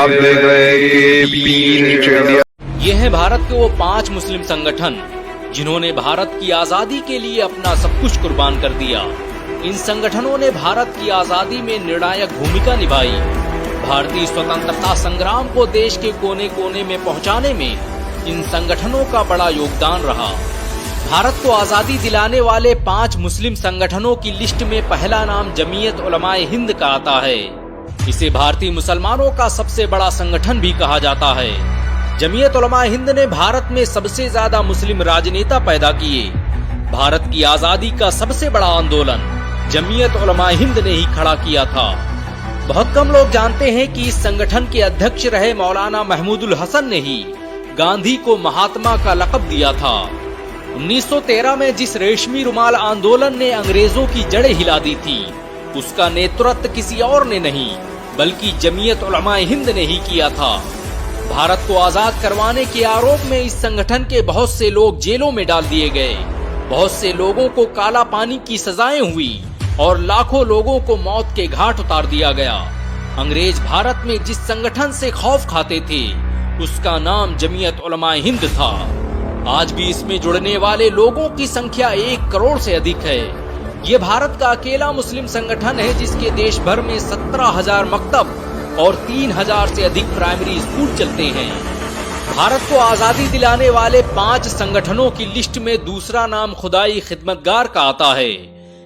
आप देख रहे हैं कि पी नीचे इंडिया। ये हैं भारत के वो 5 मुस्लिम संगठन जिन्होंने भारत की आजादी के लिए अपना सब कुछ कुर्बान कर दिया। इन संगठनों ने भारत की आजादी में निर्णायक भूमिका निभाई। भारतीय स्वतंत्रता संग्राम को देश के कोने कोने में पहुंचाने में इन संगठनों का बड़ा योगदान रहा। भारत को आजादी दिलाने वाले 5 मुस्लिम संगठनों की लिस्ट में पहला नाम जमीयत उलमाए हिंद का आता है। इसे भारतीय मुसलमानों का सबसे बड़ा संगठन भी कहा जाता है। जमीयत उलमाए हिंद ने भारत में सबसे ज्यादा मुस्लिम राजनेता पैदा किए। भारत की आजादी का सबसे बड़ा आंदोलन जमीयत उलमाए हिंद ने ही खड़ा किया था। बहुत कम लोग जानते हैं कि इस संगठन के अध्यक्ष रहे मौलाना महमूदुल हसन ने ही गांधी को महात्मा का लक़ब दिया था। 1913 में जिस रेशमी रुमाल आंदोलन ने अंग्रेजों की जड़ें हिला दी थी, उसका नेतृत्व किसी और ने नहीं बल्कि जमीयत उलमाए हिंद ने ही किया था। भारत को आजाद करवाने के आरोप में इस संगठन के बहुत से लोग जेलों में डाल दिए गए। बहुत से लोगों को काला पानी की सजाएं हुई और लाखों लोगों को मौत के घाट उतार दिया गया। अंग्रेज भारत में जिस संगठन से खौफ खाते थे, उसका नाम जमीयत उलमाए हिंद था। आज भी इसमें जुड़ने वाले लोगों की संख्या 1 करोड़ से अधिक है। ये भारत का अकेला मुस्लिम संगठन है जिसके देश भर में 17,000 मकतब और 3,000 से अधिक प्राइमरी स्कूल चलते हैं। भारत को आजादी दिलाने वाले 5 संगठनों की लिस्ट में दूसरा नाम खुदाई खिदमतगार का आता है।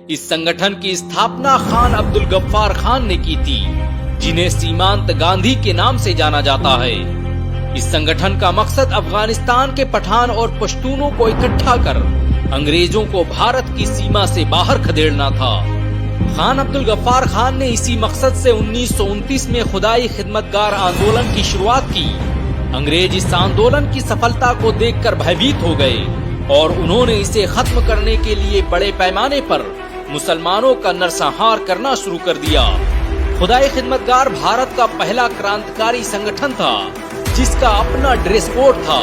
इस संगठन की स्थापना खान अब्दुल गफ्फार खान ने की थी, जिन्हें सीमांत गांधी के नाम से जाना जाता है। इस संगठन का मकसद अफगानिस्तान के पठान और पश्तूनों को इकट्ठा कर अंग्रेजों को भारत की सीमा से बाहर खदेड़ना था। खान अब्दुल गफ्फार खान ने इसी मकसद से 1929 में खुदाई खिदमतगार आंदोलन की शुरुआत की। अंग्रेज इस आंदोलन की सफलता को देखकर भयभीत हो गए और उन्होंने इसे खत्म करने के लिए बड़े पैमाने पर मुसलमानों का नरसंहार करना शुरू कर दिया। खुदाई खिदमतगार भारत का पहला क्रांतिकारी संगठन था जिसका अपना ड्रेस कोड था।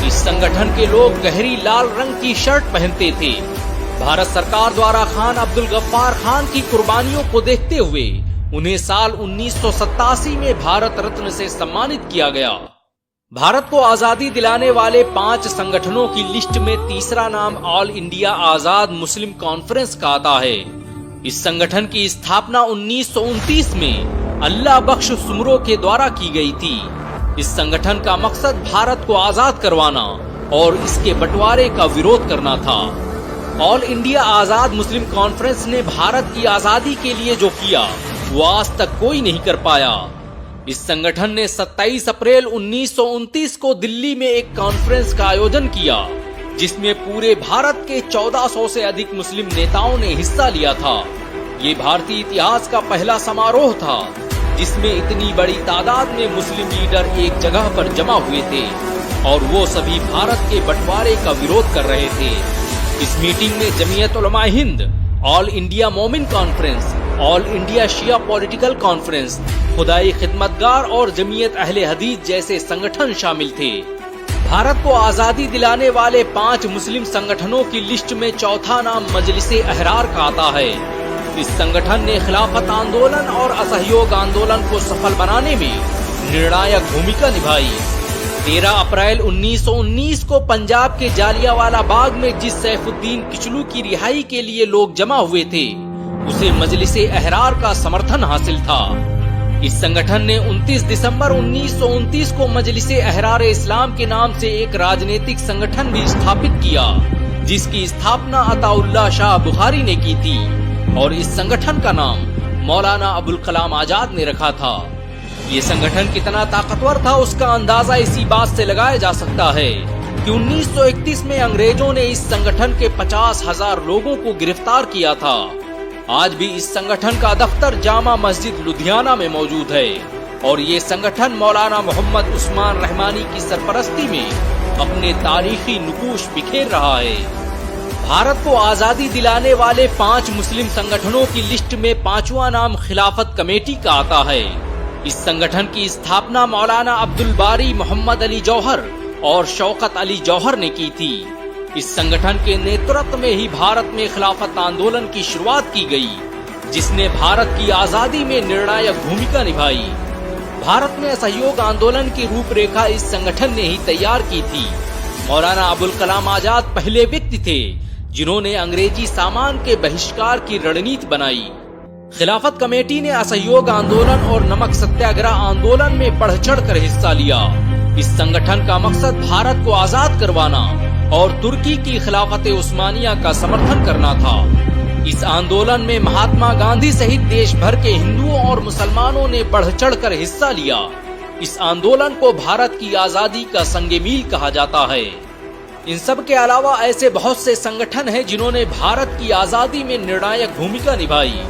इस संगठन के लोग गहरी लाल रंग की शर्ट पहनते थे। भारत सरकार द्वारा खान अब्दुल गफ्फार खान की कुर्बानियों को देखते हुए उन्हें साल 1987 में भारत रत्न से सम्मानित किया गया। भारत को आजादी दिलाने वाले 5 संगठनों की लिस्ट में तीसरा नाम ऑल इंडिया आजाद मुस्लिम कॉन्फ्रेंस का आता है। इस संगठन की स्थापना 1929 में अल्लाह बख्श सुमरो के द्वारा की गई थी। इस संगठन का मकसद भारत को आजाद करवाना और इसके बंटवारे का विरोध करना था। ऑल इंडिया आजाद मुस्लिम कॉन्फ्रेंस ने भारत की आजादी के लिए जो किया वो आज तक कोई नहीं कर पाया। इस संगठन ने 27 अप्रैल 1929 को दिल्ली में एक कॉन्फ्रेंस का आयोजन किया, जिसमें पूरे भारत के 1400 से अधिक मुस्लिम नेताओं ने हिस्सा लिया था। ये भारतीय इतिहास का पहला समारोह था जिसमें इतनी बड़ी तादाद में मुस्लिम लीडर एक जगह पर जमा हुए थे और वो सभी भारत के बंटवारे का विरोध कर रहे थे। इस मीटिंग में जमीयत उलमाए हिंद, ऑल इंडिया मोमिन कॉन्फ्रेंस, ऑल इंडिया शिया पॉलिटिकल कॉन्फ्रेंस, खुदाई खिदमतगार और जमीयत अहले हदीस जैसे संगठन शामिल थे। भारत को आजादी दिलाने वाले 5 मुस्लिम संगठनों की लिस्ट में चौथा नाम मजलिसे अहरार का आता है। इस संगठन ने खिलाफत आंदोलन और असहयोग आंदोलन को सफल बनाने में निर्णायक भूमिका निभाई। 13 अप्रैल 1919 को पंजाब के जालियांवाला बाग में जिस सैफुद्दीन किचलू की रिहाई के लिए लोग जमा हुए थे, उसे मजलिसे अहरार का समर्थन हासिल था। इस संगठन ने 29 दिसंबर 1929 को मजलिसे अहरार इस्लाम के नाम से एक राजनीतिक संगठन भी स्थापित किया, जिसकी स्थापना अताउल्लाह शाह बुखारी ने की थी और इस संगठन का नाम मौलाना अबुल कलाम आजाद ने रखा था। ये संगठन कितना ताकतवर था उसका अंदाजा इसी बात से लगाया जा सकता है कि 1931 में अंग्रेजों ने इस संगठन के 50,000 लोगों को गिरफ्तार किया था। आज भी इस संगठन का दफ्तर जामा मस्जिद लुधियाना में मौजूद है और ये संगठन मौलाना मोहम्मद उस्मान रहमानी की सरपरस्ती में अपने तारीखी नुकूश बिखेर रहा है। भारत को आजादी दिलाने वाले 5 मुस्लिम संगठनों की लिस्ट में 5वां नाम खिलाफत कमेटी का आता है। इस संगठन की स्थापना मौलाना अब्दुल बारी मोहम्मद अली जौहर और शौकत अली जौहर ने की थी। इस संगठन के नेतृत्व में ही भारत में खिलाफत आंदोलन की शुरुआत की गई, जिसने भारत की आजादी में निर्णायक भूमिका निभाई। भारत में असहयोग आंदोलन की रूपरेखा इस संगठन ने ही तैयार की थी। मौलाना अबुल कलाम आजाद पहले व्यक्ति थे जिन्होंने अंग्रेजी सामान के बहिष्कार की रणनीति बनाई। खिलाफत कमेटी ने असहयोग आंदोलन और नमक सत्याग्रह आंदोलन में बढ़ चढ़कर हिस्सा लिया। इस संगठन का मकसद भारत को आजाद करवाना और तुर्की की खिलाफत उस्मानिया का समर्थन करना था। इस आंदोलन में महात्मा गांधी सहित देश भर के हिंदुओं और मुसलमानों ने बढ़ चढ़कर हिस्सा लिया। इस आंदोलन को भारत की आजादी का संग-ए-मील कहा जाता है। इन सब के अलावा ऐसे बहुत से संगठन हैं जिन्होंने भारत की आजादी में निर्णायक भूमिका निभाई।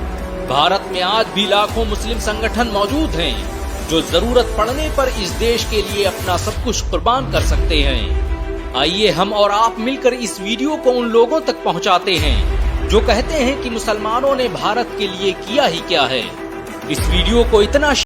भारत में आज भी लाखों मुस्लिम संगठन मौजूद हैं जो जरूरत पड़ने पर इस देश के लिए अपना सब कुछ कुर्बान कर सकते हैं। आइए हम और आप मिलकर इस वीडियो को उन लोगों तक पहुंचाते हैं जो कहते हैं कि मुसलमानों ने भारत के लिए किया ही क्या है। इस वीडियो को इतना